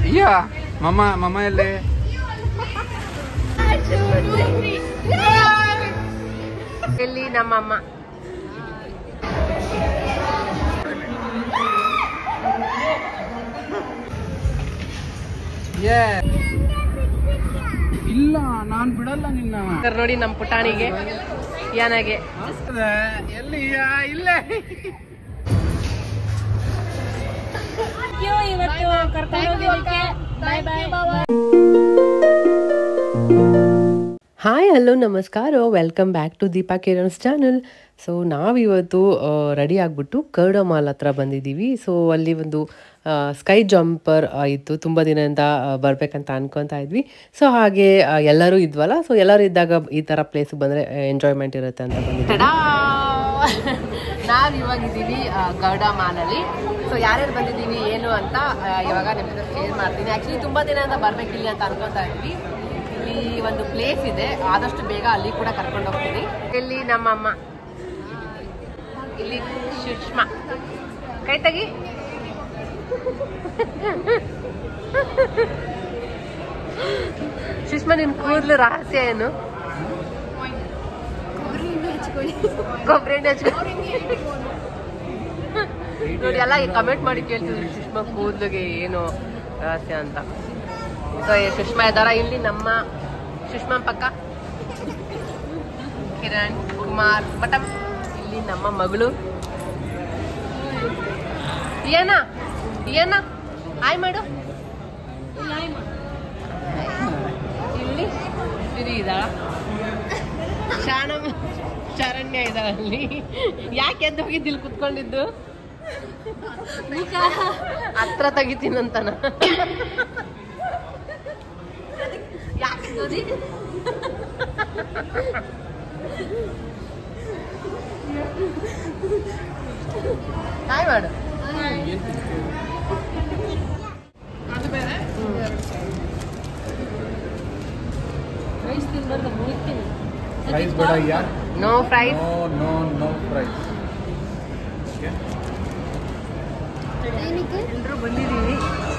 Iya, mama ele. ಇಲ್ಲಿ ನಮ್ಮಮ್ಮ ಇಲ್ಲ ನಾನ್ ಬಿಡಲ್ಲ ನಿನ್ನ ನೋಡಿ ನಮ್ಮ ಪುಟಾಣಿಗೆ ಯಾನಾಗೆ ಎಲ್ಲಿ ಇಲ್ಲೇ ಇವತ್ತು ಕರ್ಕೊಂಡು ಹೋಗಿದ್ದಕ್ಕೆ ಬಾಯ್ ಬಾಯ್. ಹಾಯ್ ಹಲೋ ನಮಸ್ಕಾರ, welcome back to Deepa Kiran's channel. So ನಾವಿವತ್ತು ರೆಡಿ ಆಗಿಬಿಟ್ಟು ಕರ್ಡ ಮಾಲ್ ಹತ್ರ ಬಂದಿದ್ದೀವಿ. ಸೊ ಅಲ್ಲಿ ಒಂದು ಸ್ಕೈ ಜಂಪರ್ ಇತ್ತು, ತುಂಬ ದಿನದಿಂದ ಬರಬೇಕಂತ ಅನ್ಕೊತಾ ಇದ್ವಿ. ಸೊ ಹಾಗೆ ಎಲ್ಲರೂ ಇದ್ವಲ್ಲ, ಸೊ ಎಲ್ಲರೂ ಇದ್ದಾಗ ಈ ಥರ ಪ್ಲೇಸ್ಗೆ ಬಂದರೆ ಎಂಜಾಯ್ಮೆಂಟ್ ಇರುತ್ತೆ ಅಂತ ಬಂದಿದ್ದೀವಿ. ನಾವು ಇವಾಗಿದ್ದೀವಿ ಗರ್ಡ ಮಾಲಲ್ಲಿ. ಸೊ ಯಾರ್ಯಾರು ಬಂದಿದ್ದೀವಿ ಏನು ಅಂತ ಇವಾಗ ನಿಮ್ಮ ಜೊತೆ ಶೇರ್ ಮಾಡ್ತೀನಿ. ಆ್ಯಕ್ಚುಲಿ ತುಂಬ ದಿನದಿಂದ ಬರಬೇಕಿಲ್ಲ ಅಂತ ಅನ್ಕೊತಾ ಇದ್ವಿ. ಇಲ್ಲಿ ಒಂದು ಪ್ಲೇಸ್ ಇದೆ, ಆದಷ್ಟು ಬೇಗ ಅಲ್ಲಿ ಕೂಡ ಕರ್ಕೊಂಡು ಹೋಗ್ತೀನಿ. ಇಲ್ಲಿ ನಮ್ಮಮ್ಮ, ಇಲ್ಲಿ ಸುಷ್ಮಾ, ಕೈ ತೆಗಿ. ಸುಷ್ಮಾ, ನಿನ್ ಕೂದಲು ರಹಸ್ಯ ಏನು? ಕೊಬ್ಬರಿ ಎಣ್ಣೆ ಹಚ್ಕೊಂಡು ನೋಡಿ, ಎಲ್ಲ ಕಮೆಂಟ್ ಮಾಡಿ ಕೇಳ್ತಿದ್ರು ಸುಷ್ಮಾ ಕೂದಲಿಗೆ ಏನು ರಹಸ್ಯ ಅಂತ. ಸೊ ಸುಷ್ಮಾ ಇದ್ದಾರ ಇಲ್ಲಿ. ನಮ್ಮ ಸುಷ್ಮಾ ಪಕ್ಕ ಕಿರಣ್ ಕುಮಾರ್ ಬಟಮ್. ಇಲ್ಲಿ ನಮ್ಮ ಮಗಳು ಏನ ಹಾಯ್ ಮಾಡು. ಇಲ್ಲಿ ಸಿರಿ ಇದ್ದಾಳ, ಶರಣ್ಯ ಇದ್ದಾಳ. ಅಲ್ಲಿ ಯಾಕೆ ಎದ್ದು ಹೋಗಿದ್ದಿಲ್ಲಿ ಕುತ್ಕೊಂಡಿದ್ದು? ಹತ್ರ ತೆಗಿತೀನಂತನ. ಯಾಕೆ ಗೋಧಿ ಹಾಯ್ ಮಾಡು. ಪ್ರೈಸ್ ಬೇಡ ಯಾ? No prize. No prize. ಎಲ್ಲರೂ ಬಂದಿದ್ದೀವಿ.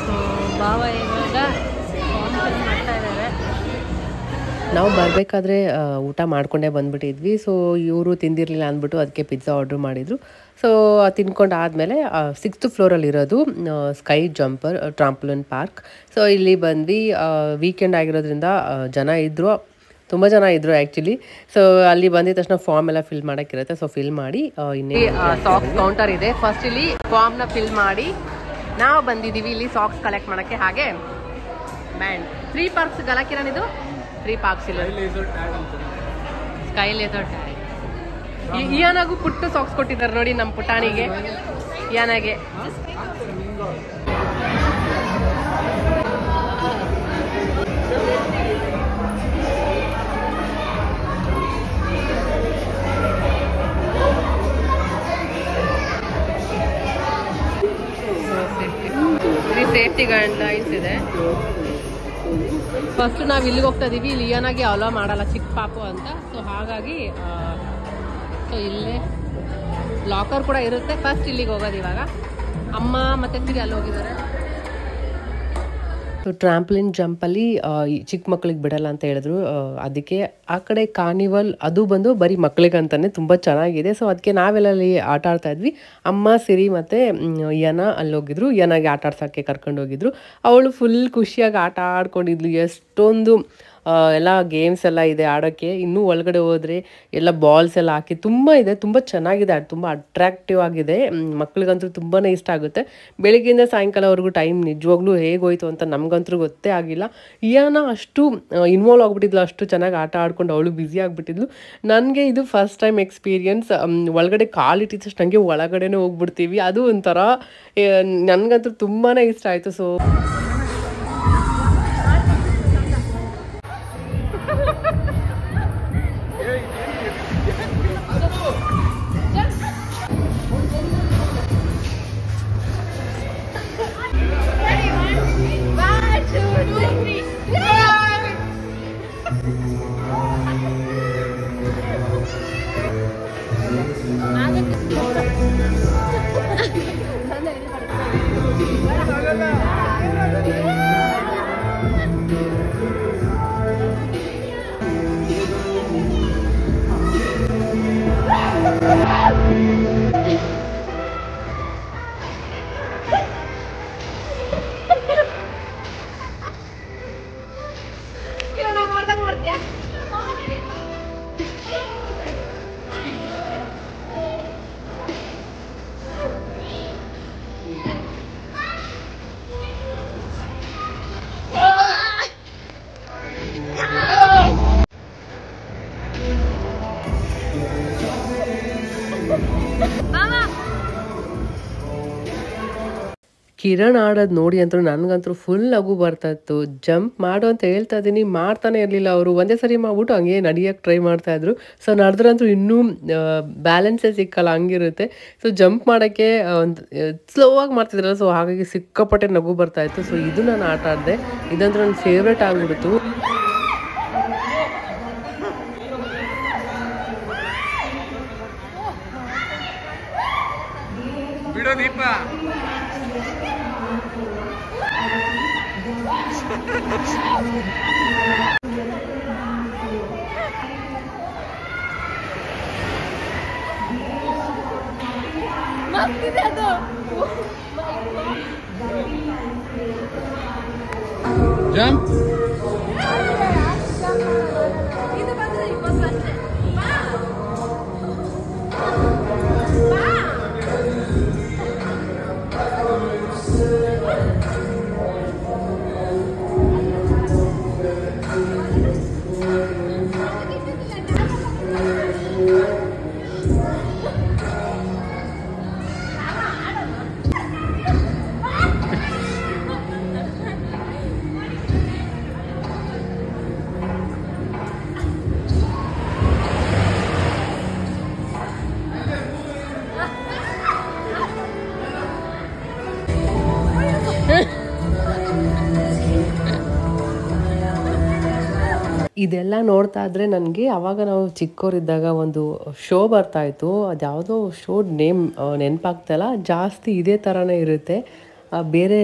ಸೊ ಭಾವ ಇವಾಗ ಮಾಡ್ತಾ ಇದ್ದಾರೆ. ನಾವು ಬರಬೇಕಾದ್ರೆ ಊಟ ಮಾಡ್ಕೊಂಡೇ ಬಂದ್ಬಿಟ್ಟಿದ್ವಿ. ಸೊ ಇವರು ತಿಂದಿರಲಿಲ್ಲ ಅಂದ್ಬಿಟ್ಟು ಅದಕ್ಕೆ ಪಿಜ್ಜಾ ಆರ್ಡ್ರ್ ಮಾಡಿದರು. ಸೊ ತಿನ್ಕೊಂಡು ಆದಮೇಲೆ 6th ಫ್ಲೋರಲ್ಲಿ ಇರೋದು sky jumper trampoline park. So ಇಲ್ಲಿ ಬಂದ್ವಿ. ವೀಕೆಂಡ್ ಆಗಿರೋದ್ರಿಂದ ತುಂಬ ಜನ ಇದ್ದರು ಆ್ಯಕ್ಚುಲಿ. ಸೊ ಅಲ್ಲಿ ಬಂದಿದ ತಕ್ಷಣ ಫಾರ್ಮ್ ಎಲ್ಲ ಫಿಲ್ ಮಾಡೋಕ್ಕಿರುತ್ತೆ. ಸೊ ಫಿಲ್ ಮಾಡಿ ಇನ್ನೇ ಸಾಕ್ಸ್ ಕೌಂಟರ್ ಇದೆ. ಫಸ್ಟ್ ಇಲ್ಲಿ ಫಾರ್ಮ್ನ ಫಿಲ್ ಮಾಡಿ ನಾವು ಬಂದಿದ್ದೀವಿ ಇಲ್ಲಿ ಸಾಕ್ಸ್ ಕಲೆಕ್ಟ್ ಮಾಡೋಕ್ಕೆ. ಹಾಗೆ ಬ್ಯಾಂಡ್ 3 ಪಾರ್ಕ್ಸ್ ಗಲಕಿರನ್, ಇದು 3 ಪಾರ್ಕ್ಸ್ ಇಲ್ಲ. Sky laser tag. ಇಯಾನಾಗೂ ಪುಟ್ಟು ಸಾಕ್ಸ್ ಕೊಟ್ಟಿದ್ದಾರೆ ನೋಡಿ ನಮ್ಮ ಪುಟಾಣಿಗೆ, ಇಯಾನಾಗೆ. ಸೇಫ್ಟಿ ಗೈಡ್ಲೈನ್ಸ್ ಇದೆ. ಫಸ್ಟ್ ನಾವು ಇಲ್ಲಿಗೆ ಹೋಗ್ತಾ ಇದೀವಿ. ಇಲ್ಲಿ ಏನಾಗಿ ಅಲೋ ಮಾಡಲ್ಲ ಚಿಕ್ಕ ಪಾಪು ಅಂತ. ಸೊ ಹಾಗಾಗಿ ಸೊ ಇಲ್ಲೇ ಲಾಕರ್ ಕೂಡ ಇರುತ್ತೆ. ಫಸ್ಟ್ ಇಲ್ಲಿಗೆ ಹೋಗೋದು ಇವಾಗ. ಅಮ್ಮ ಮತ್ತೆ ತಿರುಗಿ ಅಲ್ಲಿ ಹೋಗಿದ್ದಾರೆ. ಸೊ ಟ್ರಾಂಪ್ಲಿನ್ ಜಂಪಲ್ಲಿ ಚಿಕ್ಕ ಮಕ್ಳಿಗೆ ಬಿಡಲ್ಲ ಅಂತ ಹೇಳಿದ್ರು. ಅದಕ್ಕೆ ಆ ಕಡೆ ಕಾರ್ನಿವಲ್ ಅದು ಬಂದು ಬರೀ ಮಕ್ಳಿಗಂತಾನೆ ತುಂಬ ಚೆನ್ನಾಗಿದೆ. ಸೊ ಅದಕ್ಕೆ ನಾವೆಲ್ಲ ಅಲ್ಲಿ ಆಟ ಆಡ್ತಾ ಇದ್ವಿ. ಅಮ್ಮ, ಸಿರಿ ಮತ್ತು ಯನ ಅಲ್ಲಿ ಹೋಗಿದ್ರು. ಯನಾಗೆ ಆಟ ಆಡ್ಸೋಕ್ಕೆ ಕರ್ಕೊಂಡು ಹೋಗಿದ್ರು. ಅವಳು ಫುಲ್ ಖುಷಿಯಾಗಿ ಆಟ ಆಡ್ಕೊಂಡಿದ್ಲು. ಎಷ್ಟೊಂದು ಎಲ್ಲ ಗೇಮ್ಸ್ ಎಲ್ಲ ಇದೆ ಆಡೋಕ್ಕೆ. ಇನ್ನೂ ಒಳಗಡೆ ಹೋದರೆ ಎಲ್ಲ ಬಾಲ್ಸ್ ಎಲ್ಲ ಹಾಕಿ ತುಂಬ ಇದೆ, ತುಂಬ ಚೆನ್ನಾಗಿದೆ. ತುಂಬ ಅಟ್ರಾಕ್ಟಿವ್ ಆಗಿದೆ. ಮಕ್ಳಿಗಂತೂ ತುಂಬಾ ಇಷ್ಟ ಆಗುತ್ತೆ. ಬೆಳಿಗ್ಗೆಯಿಂದ ಸಾಯಂಕಾಲವರೆಗೂ ಟೈಮ್ ನಿಜವಾಗ್ಲೂ ಹೇಗೋಯ್ತು ಅಂತ ನಮಗಂತೂ ಗೊತ್ತೇ ಆಗಿಲ್ಲ. ಇಯಾನ ಅಷ್ಟು ಇನ್ವಾಲ್ವ್ ಆಗಿಬಿಟ್ಟಿದ್ಲು, ಅಷ್ಟು ಚೆನ್ನಾಗಿ ಆಟ ಆಡ್ಕೊಂಡು ಅವಳು ಬ್ಯುಸಿ ಆಗಿಬಿಟ್ಟಿದ್ಲು. ನನಗೆ ಇದು ಫಸ್ಟ್ ಟೈಮ್ ಎಕ್ಸ್ಪೀರಿಯನ್ಸ್. ಒಳಗಡೆ ಕಾಲಿಟ್ಟಿದ ತಕ್ಷಣ ನನಗೆ ಒಳಗಡೆನೇ ಹೋಗ್ಬಿಡ್ತೀವಿ. ಅದು ಒಂಥರ ನನಗಂತೂ ತುಂಬಾ ಇಷ್ಟ ಆಯಿತು. ಸೊ ಕಿರಣ್ ಆಡೋದು ನೋಡಿ ಅಂತೂ ನನಗಂತೂ ಫುಲ್ ನಗು ಬರ್ತಾ ಇತ್ತು. ಜಂಪ್ ಮಾಡು ಅಂತ ಹೇಳ್ತಾ ಇದ್ದೀನಿ, ಮಾಡ್ತಾನೆ ಇರಲಿಲ್ಲ ಅವರು. ಒಂದೇ ಸರಿ ಮಾಡ್ಬಿಟ್ಟು ಹಂಗೆ ನಡೆಯೋಕ್ಕೆ ಟ್ರೈ ಮಾಡ್ತಾಯಿದ್ರು. ಸೊ ನಡೆದ್ರಂತೂ ಇನ್ನೂ ಬ್ಯಾಲೆನ್ಸೇ ಸಿಕ್ಕಲ್ಲ, ಹಂಗಿರುತ್ತೆ. ಸೊ ಜಂಪ್ ಮಾಡೋಕ್ಕೆ ಒಂದು ಸ್ಲೋ ಆಗಿ ಮಾಡ್ತಿದ್ರಲ್ಲ, ಸೊ ಹಾಗಾಗಿ ಸಿಕ್ಕಾಪಟ್ಟೆ ನಗು ಬರ್ತಾಯಿತ್ತು. ಸೊ ಇದು ನಾನು ಆಟ ಆಡಿದೆ, ಇದಂತೂ ನನ್ನ ಫೇವ್ರೇಟ್ ಆಗಿಬಿಡ್ತು. ಬಿಡೋ ದೀಪ. ಜಂಪ್. ಇದೆಲ್ಲ ನೋಡ್ತಾ ಇದ್ರೆ ನನಗೆ ಆವಾಗ ನಾವು ಚಿಕ್ಕವರಿದ್ದಾಗ ಒಂದು ಶೋ ಬರ್ತಾಯಿತ್ತು, ಅದು ಯಾವುದೋ ಶೋ ನೇಮ್ ನೆನಪಾಗ್ತಾಯಿಲ್ಲ. ಜಾಸ್ತಿ ಇದೇ ಥರನೇ ಇರುತ್ತೆ, ಬೇರೆ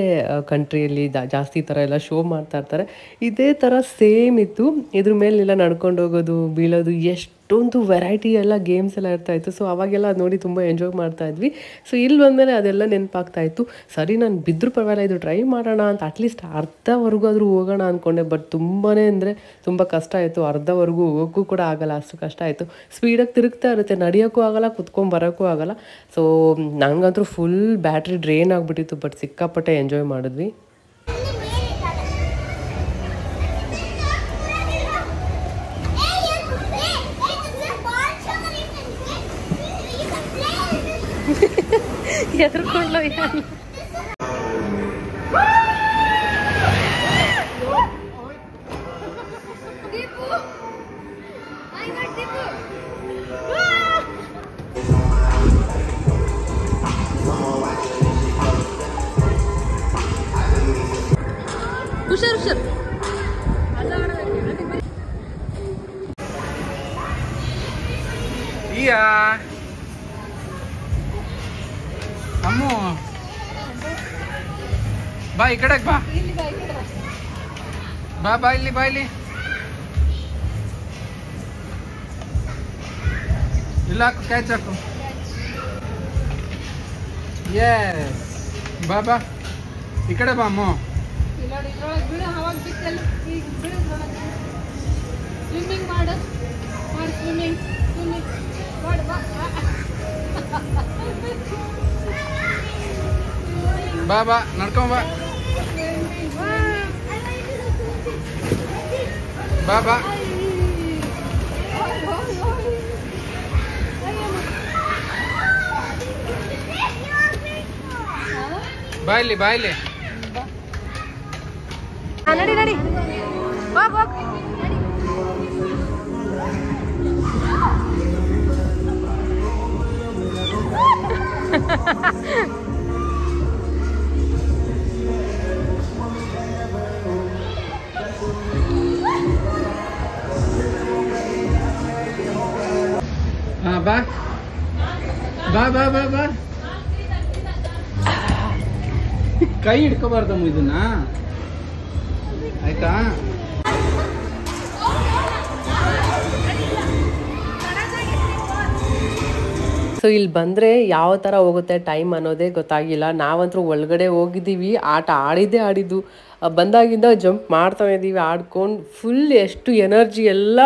ಕಂಟ್ರಿಯಲ್ಲಿ ಜಾಸ್ತಿ ಥರ ಎಲ್ಲ ಶೋ ಮಾಡ್ತಾ ಇರ್ತಾರೆ. ಇದೇ ಥರ ಸೇಮ್ ಇತ್ತು. ಇದ್ರ ಮೇಲೆಲ್ಲ ನಡ್ಕೊಂಡು ಹೋಗೋದು, ಬೀಳೋದು, ಎಷ್ಟೊಂದು ವೆರೈಟಿ ಎಲ್ಲ ಗೇಮ್ಸ್ ಎಲ್ಲ ಇರ್ತಾಯಿತ್ತು. ಸೊ ಅವಾಗೆಲ್ಲ ಅದು ನೋಡಿ ತುಂಬ ಎಂಜಾಯ್ ಮಾಡ್ತಾಯಿದ್ವಿ. ಸೊ ಇಲ್ಲಿ ಬಂದಮೇಲೆ ಅದೆಲ್ಲ ನೆನಪಾಗ್ತಾಯಿತ್ತು. ಸರಿ, ನಾನು ಬಿದ್ದರೂ ಪರವಾಗಿಲ್ಲ, ಇದು ಟ್ರೈ ಮಾಡೋಣ ಅಂತ ಅಟ್ಲೀಸ್ಟ್ ಅರ್ಧವರೆಗೂ ಆದರೂ ಹೋಗೋಣ ಅಂದ್ಕೊಂಡೆ. ಬಟ್ ತುಂಬಾ ಅಂದರೆ ತುಂಬ ಕಷ್ಟ ಆಯಿತು. ಅರ್ಧವರೆಗೂ ಹೋಗೋಕ್ಕೂ ಕೂಡ ಆಗಲ್ಲ, ಅಷ್ಟು ಕಷ್ಟ ಆಯಿತು. ಸ್ಪೀಡಾಗಿ ತಿರುಗ್ತಾ ಇರುತ್ತೆ, ನಡೆಯೋಕ್ಕೂ ಆಗಲ್ಲ, ಕುತ್ಕೊಂಡು ಬರೋಕ್ಕೂ ಆಗಲ್ಲ. ಸೊ ನನಗಂತೂ ಫುಲ್ ಬ್ಯಾಟ್ರಿ ಡ್ರೈನ್ ಆಗಿಬಿಟ್ಟಿತ್ತು. ಬಟ್ ಸಿಕ್ಕಾಪಟ್ಟೆ ಎಂಜಾಯ್ ಮಾಡಿದ್ವಿ. ಎದುರ್ಕೊಂಡ್ಲು ಹುಷಾರ್ ಹುಷಾರ್. ಅಮ್ಮು ಬಾ, ಈ ಕಡೆಗೆ ಬಾ. ಬಾ ಬಾ, ಇಲ್ಲಿ ಬಾ, ಇಲ್ಲಿ ಇಲ್ಲ, ಹಾಕು, ಕ್ಯಾಚ್ ಹಾಕು. ಎಸ್, ಬಾ ಬಾ, ಈ ಕಡೆ ಬಾ ಅಮ್ಮು. ಸ್ವಿಮ್ಮಿಂಗ್ ಮಾಡು, ಸ್ವಿಮ್ಮಿಂಗ್ ಮಾಡು, ಬಾ ಬಾ, ನಡ್ಕೊಂಡ್ ಬಾ. ಬಾ ಬಾ, ಬಾ ಇಲ್ಲಿ, ಬಾ ಇಲ್ಲಿ. ನಡಿ ನಡಿ, ಬಾ ಬಾ. ಹಾ, ಬಾ ಬಾ ಬಾ ಬಾ ಬಾ. ಕೈ ಹಿಡ್ಕೋಬಾರ್ದಮ್ಮ ಇದನ್ನ, ಆಯ್ತಾ? ಸೊ ಇಲ್ಲಿ ಬಂದರೆ ಯಾವ ಥರ ಹೋಗುತ್ತೆ ಟೈಮ್ ಅನ್ನೋದೇ ಗೊತ್ತಾಗಿಲ್ಲ. ನಾವಂತೂ ಒಳಗಡೆ ಹೋಗಿದ್ದೀವಿ, ಆಟ ಆಡಿದ್ದು. ಬಂದಾಗಿಂದ ಜಂಪ್ ಮಾಡ್ತಾ ಇದ್ದೀವಿ, ಆಡ್ಕೊಂಡು ಫುಲ್ ಎಷ್ಟು ಎನರ್ಜಿ ಎಲ್ಲ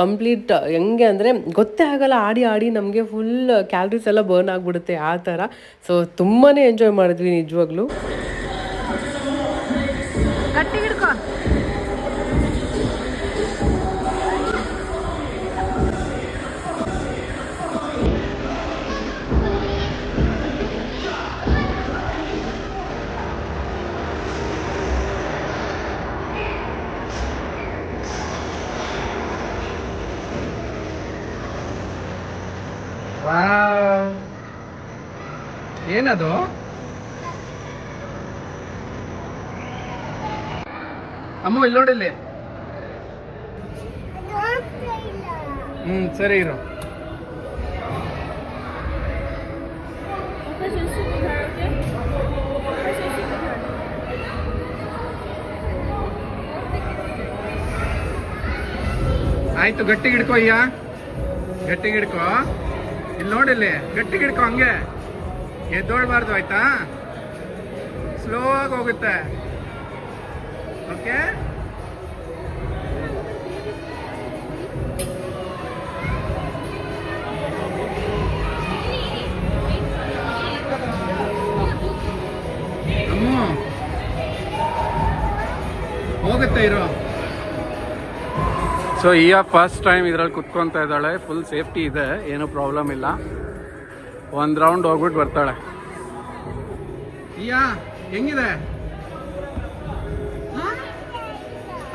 ಕಂಪ್ಲೀಟ್ ಹೆಂಗೆ ಅಂದರೆ ಗೊತ್ತೇ ಆಗಲ್ಲ. ಆಡಿ ನಮಗೆ ಫುಲ್ ಕ್ಯಾಲರೀಸ್ ಎಲ್ಲ ಬರ್ನ್ ಆಗಿಬಿಡುತ್ತೆ ಆ ಥರ. ಸೊ ತುಂಬಾ ಎಂಜಾಯ್ ಮಾಡಿದ್ವಿ ನಿಜವಾಗ್ಲೂ. ಗಟ್ಟಿ ಹಿಡ್ಕೊ. ಏನದು? ಅಮ್ಮ ಇಲ್ಲಿ ನೋಡಿಲ್ಲಿ. ಸರಿ ಇರು. ಆಯ್ತು, ಗಟ್ಟಿಗೆ ಹಿಡ್ಕೋ ಅಯ್ಯ, ಗಟ್ಟಿಗೆ ಹಿಡ್ಕೋ. ಇಲ್ಲಿ ನೋಡಿಲ್ಲಿ, ಗಟ್ಟಿಗೆ ಹಿಡ್ಕೋ, ಹಂಗೆ ಎದ್ದೋಳ್ಬಾರ್ದು ಆಯ್ತಾ? ಸ್ಲೋ ಆಗಿ ಹೋಗುತ್ತೆ. ಓಕೆ, ಅಮ್ಮ ಹೋಗುತ್ತೆ ಇರೋ. ಸೊ ಈಗ ಫಸ್ಟ್ ಟೈಮ್ ಇದ್ರಲ್ಲಿ ಕುತ್ಕೊಂತ ಇದ್ದಾಳೆ. ಫುಲ್ ಸೇಫ್ಟಿ ಇದೆ, ಏನೂ ಪ್ರಾಬ್ಲಮ್ ಇಲ್ಲ. ಒಂದು ರೌಂಡ್ ಹೋಗ್ಬಿಟ್ಟು ಬರ್ತಾಳೆ. ಹೆಂಗಿದೆ?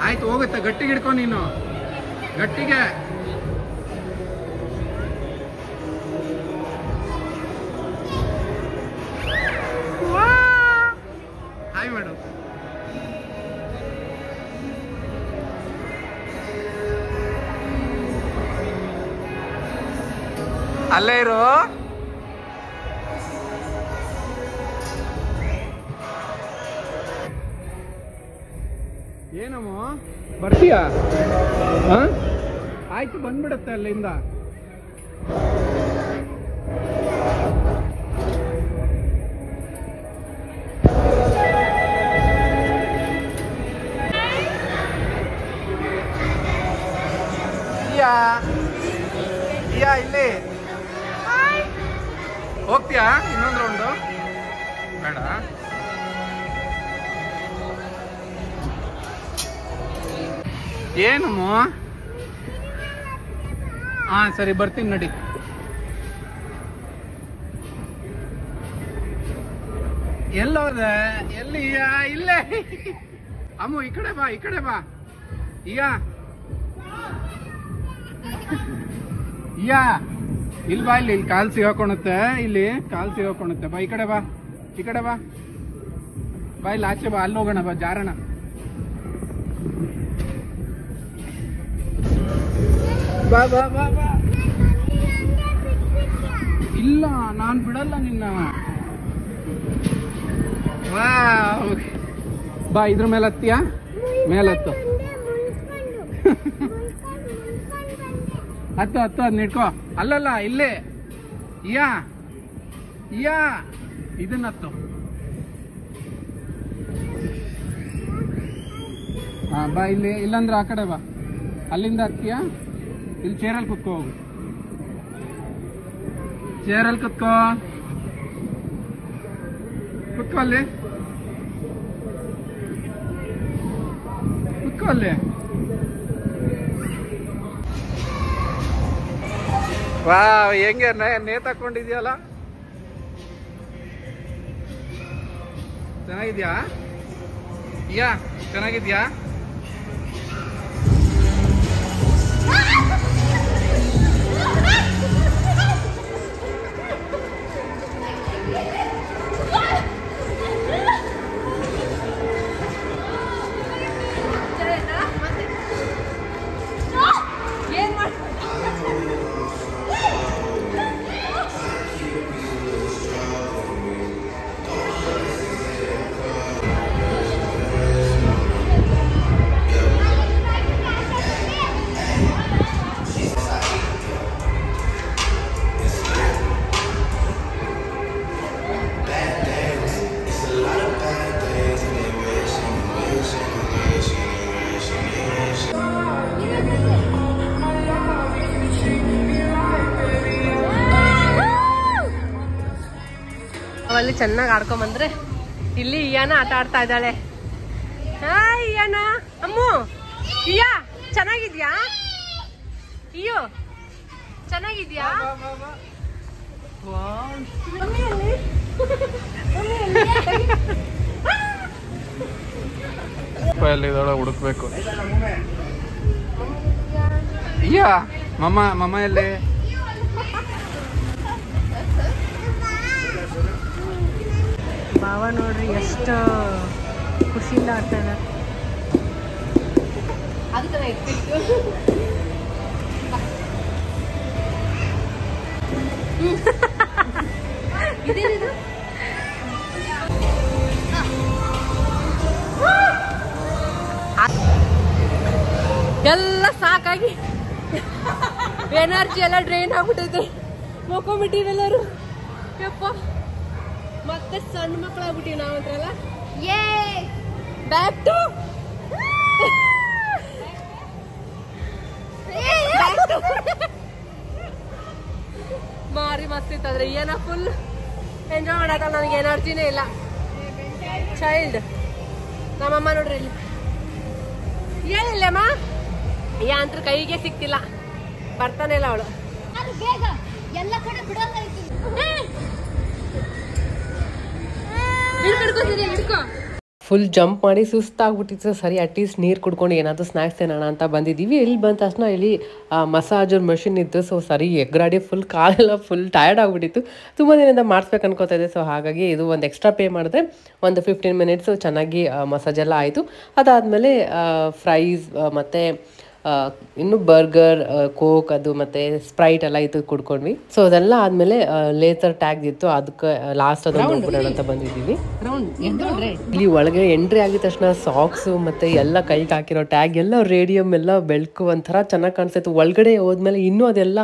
ಆಯ್ತು, ಹೋಗುತ್ತೆ. ಗಟ್ಟಿಗೆ ಹಿಡ್ಕೊ ನೀನು, ಗಟ್ಟಿಗೆ. ಹಾಯ್ ಮಾಡು. ಅಲ್ಲೇ ಇರು. ಏನಮ್ಮ ಬರ್ತೀಯಾ? ಆಯ್ತು, ಬಂದ್ಬಿಡುತ್ತೆ ಅಲ್ಲಿಂದ. ಇಲ್ಲಿ ಹೋಗ್ತೀಯಾ? ಇನ್ನೊಂದು ರೌಂಡು ಬೇಡ. ಏನಮ್ಮ? ಹಾ ಸರಿ, ಬರ್ತೀನಿ ನಡಿ. ಎಲ್ಲೋದೆ? ಎಲ್ಲಿ? ಇಲ್ಲೇ. ಅಮ್ಮ ಈ ಕಡೆ ಬಾ, ಈ ಕಡೆ ಬಾ. ಇಲ್ಲಿ ಬಾ, ಇಲ್ಲಿ ಕಾಲ್ ಸಿಗಾಕೊಳುತ್ತೆ. ಇಲ್ಲಿ ಕಾಲ್ ಸಿಗಾಕೊಳುತ್ತೆ. ಬಾ, ಈ ಕಡೆ ಬಾ, ಈ ಕಡೆ ಬಾ. ಬಾ, ಇಲ್ಲಿ ಆಚೆ ಬಾ, ಅಲ್ಲಿ ಹೋಗೋಣ. ಬಾ, ಜಾರಣ. ಬಾ ಬಾ ಬಾ ಬಾ. ಇಲ್ಲ, ನಾನು ಬಿಡಲ್ಲ ನಿನ್ನ. ಬಾ, ಇದ್ರ ಮೇಲೆ ಹತ್ತೀಯಾ? ಮೇಲೆ ಹತ್ತು. ಹತ್ತು ಹತ್ತು, ಅದ್ ನಿಡ್ಕೋ. ಅಲ್ಲಲ್ಲ, ಇಲ್ಲೇ. ಇದನ್ನ ಹತ್ತು. ಹಾ ಬಾ, ಇಲ್ಲಿ. ಇಲ್ಲಾಂದ್ರೆ ಆ ಕಡೆ ಬಾ. ಅಲ್ಲಿಂದ ಹತ್ತೀಯಾ? ಇಲ್ಲಿ ಚೇರಲ್ಲಿ ಕುತ್ಕೋ. ಹೋಗು, ಚೇರಲ್ಲಿ ಕುತ್ಕೋ. ಕುತ್ಕೋ ಅಲ್ಲಿ, ಕುತ್ಕೋ ಅಲ್ಲಿ. ವಾ, ಹೆಂಗೆ ನೇತಾಕೊಂಡಿದ್ಯಲ್ಲ, ಚೆನ್ನಾಗಿದ್ಯಾ? ಚೆನ್ನಾಗಿದ್ಯಾ? ಅಲ್ಲಿ ಚೆನ್ನಾಗಿ ಆಡ್ಕೊಂಡ್ ಬಂದ್ರೆ ಇಲ್ಲಿ ಇಯಾನ ಆಟ ಆಡ್ತಾ ಇದ್ದಾಳೆ. ಹಾಯ್ ಇಯಾನ. ಅಮ್ಮು, ಇಯಾ ಚೆನ್ನಾಗಿದ್ಯಾ? ಅಯ್ಯೋ ಚೆನ್ನಾಗಿದ್ಯಾ? ಹುಡುಕ್ಬೇಕು. ಇಯಾ ಮಮ್ಮ ಎಲ್ಲಿ? ಭಾವ ನೋಡ್ರಿ ಎಷ್ಟು ಖುಷಿಯಿಂದ ಆಡ್ತಾ ಇದ್ದಾರೆ. ಅದಕ್ಕೆ ಇಟ್ಬಿಟ್ಟು ಇದೇನಿದು ಎಲ್ಲ ಸಾಕಾಗಿ ಎನರ್ಜಿ ಎಲ್ಲ ಡ್ರೈನ್ ಆಗ್ಬಿಟ್ಟೈತೆ. ಮಕ್ಕೊಂಬಿಟ್ಟಿವೆಲ್ಲರೂ ಯಪ್ಪ. ಮತ್ತೆ ಸಣ್ಣ ಮಕ್ಕಳಾಗ್ಬಿಟ್ಟಿವಿ ನಾವಂತ್ರಲ್ಲ. ಬ್ಯಾಕ್ ಟು ಮಾರಿ ಮಸ್ತ್ ಇತ್ತಂದ್ರೆ ಏನ ಫುಲ್ ಎಂಜಾಯ್ ಮಾಡಕ್ಕ ನನಗೆ ಎನರ್ಜಿನೇ ಇಲ್ಲ. ಚೈಲ್ಡ್ ನಮ್ಮಮ್ಮ ನೋಡ್ರಿ ಇಲ್ಲಿ ಹೇಳಿಲ್ಲಮ್ಮ ಯಾಂತ್ರ ಕೈಗೆ ಸಿಕ್ತಿಲ್ಲ, ಬರ್ತಾನೆ ಇಲ್ಲ ಅವಳು. ಫುಲ್ ಜಂಪ್ ಮಾಡಿ ಸುಸ್ತಾಗ್ಬಿಟ್ಟಿತ್ತು. ಸರಿ ಅಟ್ಲೀಸ್ಟ್ ನೀರು ಕುಡ್ಕೊಂಡು ಏನಾದರೂ ಸ್ನ್ಯಾಕ್ಸ್ ತಿನ್ನೋಣ ಅಂತ ಬಂದಿದ್ದೀವಿ. ಇಲ್ಲಿ ಬಂದ ತಕ್ಷಣ ಇಲ್ಲಿ ಮಸಾಜರ್ ಮಷಿನ್ ಇತ್ತು. ಸೊ ಸರಿ ಎಗ್ರಾಡಿ ಫುಲ್ ಕಾಲೆಲ್ಲ ಫುಲ್ ಟಯರ್ಡ್ ಆಗಿಬಿಟ್ಟಿತ್ತು. ತುಂಬ ದಿನದಿಂದ ಮಾಡಿಸ್ಬೇಕು ಅನ್ಕೋತಾ ಇದೆ. ಸೊ ಹಾಗಾಗಿ ಇದು ಒಂದು ಎಕ್ಸ್ಟ್ರಾ ಪೇ ಮಾಡಿದ್ರೆ ಒಂದು 15 ಮಿನಿಟ್ಸು ಚೆನ್ನಾಗಿ ಮಸಾಜ್ ಎಲ್ಲ ಆಯಿತು. ಅದಾದಮೇಲೆ ಫ್ರೈಸ್ ಮತ್ತು ಇನ್ನು ಬರ್ಗರ್, ಕೋಕ್ ಅದು ಮತ್ತು ಸ್ಪ್ರೈಟ್ ಎಲ್ಲ ಇತ್ತು ಕುಡ್ಕೊಂಡ್ವಿ. ಸೊ ಅದೆಲ್ಲ ಆದಮೇಲೆ ಲೇಸರ್ ಟ್ಯಾಗ್ ಇತ್ತು, ಅದಕ್ಕೆ ಲಾಸ್ಟ್ ಅದನ್ನು ಬಿಡೋಣ ಅಂತ ಬಂದಿದ್ದೀವಿ. ಇಲ್ಲಿ ಒಳಗೆ ಎಂಟ್ರಿ ಆಗಿದ ತಕ್ಷಣ ಸಾಕ್ಸು ಮತ್ತು ಎಲ್ಲ ಕೈಗೆ ಹಾಕಿರೋ ಟ್ಯಾಗ್ ಎಲ್ಲ ರೇಡಿಯಮ್ ಎಲ್ಲ ಬೆಳಕು ಒಂಥರ ಚೆನ್ನಾಗಿ ಕಾಣಿಸ್ತಾಯಿತ್ತು. ಒಳಗಡೆ ಹೋದ್ಮೇಲೆ ಇನ್ನೂ ಅದೆಲ್ಲ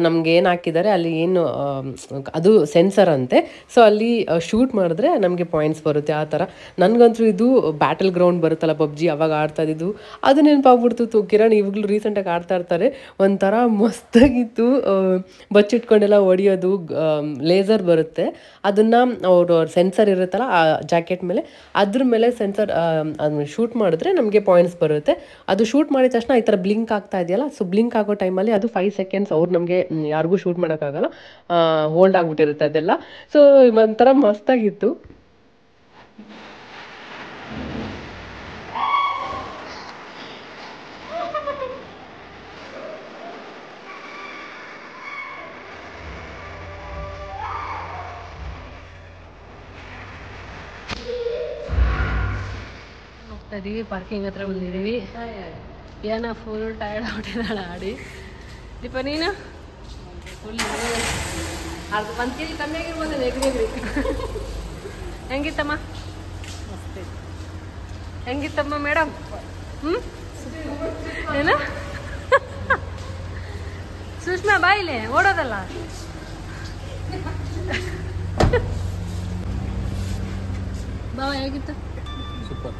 ನಮ್ಗೆ ಏನು ಹಾಕಿದ್ದಾರೆ ಅಲ್ಲಿ ಏನು ಅದು ಸೆನ್ಸರ್ ಅಂತೆ. ಸೊ ಅಲ್ಲಿ ಶೂಟ್ ಮಾಡಿದ್ರೆ ನಮಗೆ ಪಾಯಿಂಟ್ಸ್ ಬರುತ್ತೆ ಆ ಥರ. ನನಗಂತೂ ಇದು ಬ್ಯಾಟಲ್ ಗ್ರೌಂಡ್ ಬರುತ್ತಲ್ಲ ಪಬ್ಜಿ, ಅವಾಗ ಆಡ್ತಾ ಇದ್ದು ಅದು ನೆನಪಾಗ್ಬಿಡ್ತು. ಕಿರಣ್ ಇವಾಗಲೂ ರೀಸೆಂಟಾಗಿ ಆಡ್ತಾ ಇರ್ತಾರೆ. ಒಂಥರ ಮಸ್ತಾಗಿತ್ತು. ಬಚ್ಚಿಟ್ಕೊಂಡೆಲ್ಲ ಹೊಡಿಯೋದು, ಲೇಸರ್ ಬರುತ್ತೆ, ಅದನ್ನು ಅವರು ಸೆನ್ಸರ್ ಇರುತ್ತಲ್ಲ ಆ ಜಾಕೆಟ್ ಮೇಲೆ, ಅದ್ರ ಮೇಲೆ ಸೆನ್ಸರ್ ಅದನ್ನ ಶೂಟ್ ಮಾಡಿದ್ರೆ ನಮಗೆ ಪಾಯಿಂಟ್ಸ್ ಬರುತ್ತೆ. ಅದು ಶೂಟ್ ಮಾಡಿದ ತಕ್ಷಣ ಈ ಥರ ಬ್ಲಿಂಕ್ ಆಗ್ತಾ ಇದೆಯಲ್ಲ, ಸೊ ಬ್ಲಿಂಕ್ ಆಗೋ ಟೈಮಲ್ಲಿ ಅದು 5 ಸೆಕೆಂಡ್ಸ್ ಅವ್ರು ನಮಗೆ ಯಾರಿಗೂ ಶೂಟ್ ಮಾಡೋಕ್ಕಾಗಲ್ಲ, ಹೋಲ್ಡ್ ಆಗಿಬಿಟ್ಟಿರುತ್ತೆ ಅದೆಲ್ಲ. ಸೊ ಒಂಥರ ಮಸ್ತಾಗಿತ್ತು. ಇದೀವಿ ಪಾರ್ಕಿಂಗ್ ಹತ್ರ ಬಂದಿದ್ದೀವಿ. ಏನ ಫುಲ್ ಟಯರ್ಡ್ ಆಗ್ಬಿಟ್ಟಿದ್ದಾಳೆ ಆಡಿ. ದೀಪ ನೀನು ಫುಲ್ ಅದು 1 kg ಕಮ್ಮಿ ಆಗಿರ್ಬೋದು. ನೆಗಡಿ ಹೆಂಗಿತ್ತಮ್ಮ? ಹೆಂಗಿತ್ತಮ್ಮ ಮೇಡಮ್? ಏನ ಸುಷ್ಮಾ ಬಾಯಿಲೆ ಓಡೋದಲ್ಲ. ಬಾವ ಹೇಗಿತ್ತು? ಸೂಪರ್.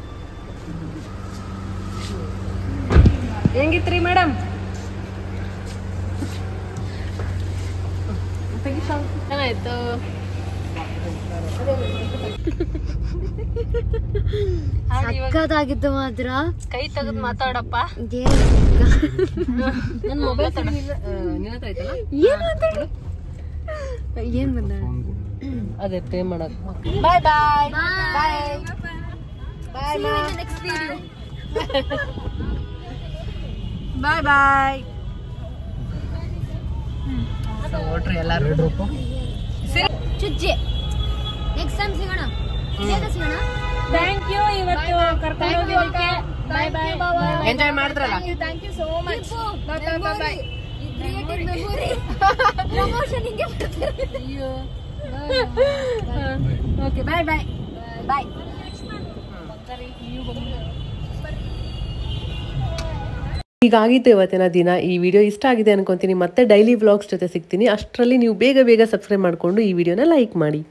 ಹೆಂಗಿತ್ರಿ ಮೇಡಮ್? ಚೆನ್ನಾಯ್ತು. ಸಕ್ಕತ್ತಾಗಿತ್ತು ಮಾತ್ರ. ಕೈ ತೆಗೆದು ಮಾತಾಡಪ್ಪ. ನನ್ನ ಮೊಬೈಲ್ ಏನ್ ಬಂದ ಅದೇ ಪೇ ಮಾಡಕ್. ಬಾಯ್ ಬಾಯ್ ಬಾಯ್ ಬಾಯ್ ನೆಕ್ಸ್ಟ್ ವಿಡಿಯೋ. ಬಾಯ್ ಬಾಯ್. ನೋಡ್ರಿ ಎಲ್ಲಾರು ಚುಜ್ಜೆ. ನೆಕ್ಸ್ಟ್ ಟೈಮ್ ಸಿಗೋಣ. ಸಿಗೋಣ. ಥ್ಯಾಂಕ್ ಯು ಇವತ್ತು ಕರ್ಕೊಂಡು ಹೋಗಿದ್ದಕ್ಕೆ. Bye bye. ಎಂಜಾಯ್ ಮಾಡಿದ್ರಲ್ಲ? Thank you so much. Bye bye bye. Creative memory promotion ಹಿಂಗೆ ಬರ್ತಾರೆ. ಅಯ್ಯೋ ಓಕೆ ಬಾಯ್ ಬಾಯ್ ಬಾಯ್. ಹೀಗಾಗಿತ್ತು ಇವತ್ತಿನ ದಿನ. ಈ ವಿಡಿಯೋ ಇಷ್ಟ ಆಗಿದೆ ಅನ್ಕೊಂತೀನಿ. ಮತ್ತೆ ಡೈಲಿ ವ್ಲಾಗ್ಸ್ ಜೊತೆ ಸಿಗ್ತೀನಿ. ಅಷ್ಟರಲ್ಲಿ ನೀವು ಬೇಗ ಬೇಗ ಸಬ್ಸ್ಕ್ರೈಬ್ ಮಾಡಿಕೊಂಡು ಈ ವಿಡಿಯೋನ ಲೈಕ್ ಮಾಡಿ.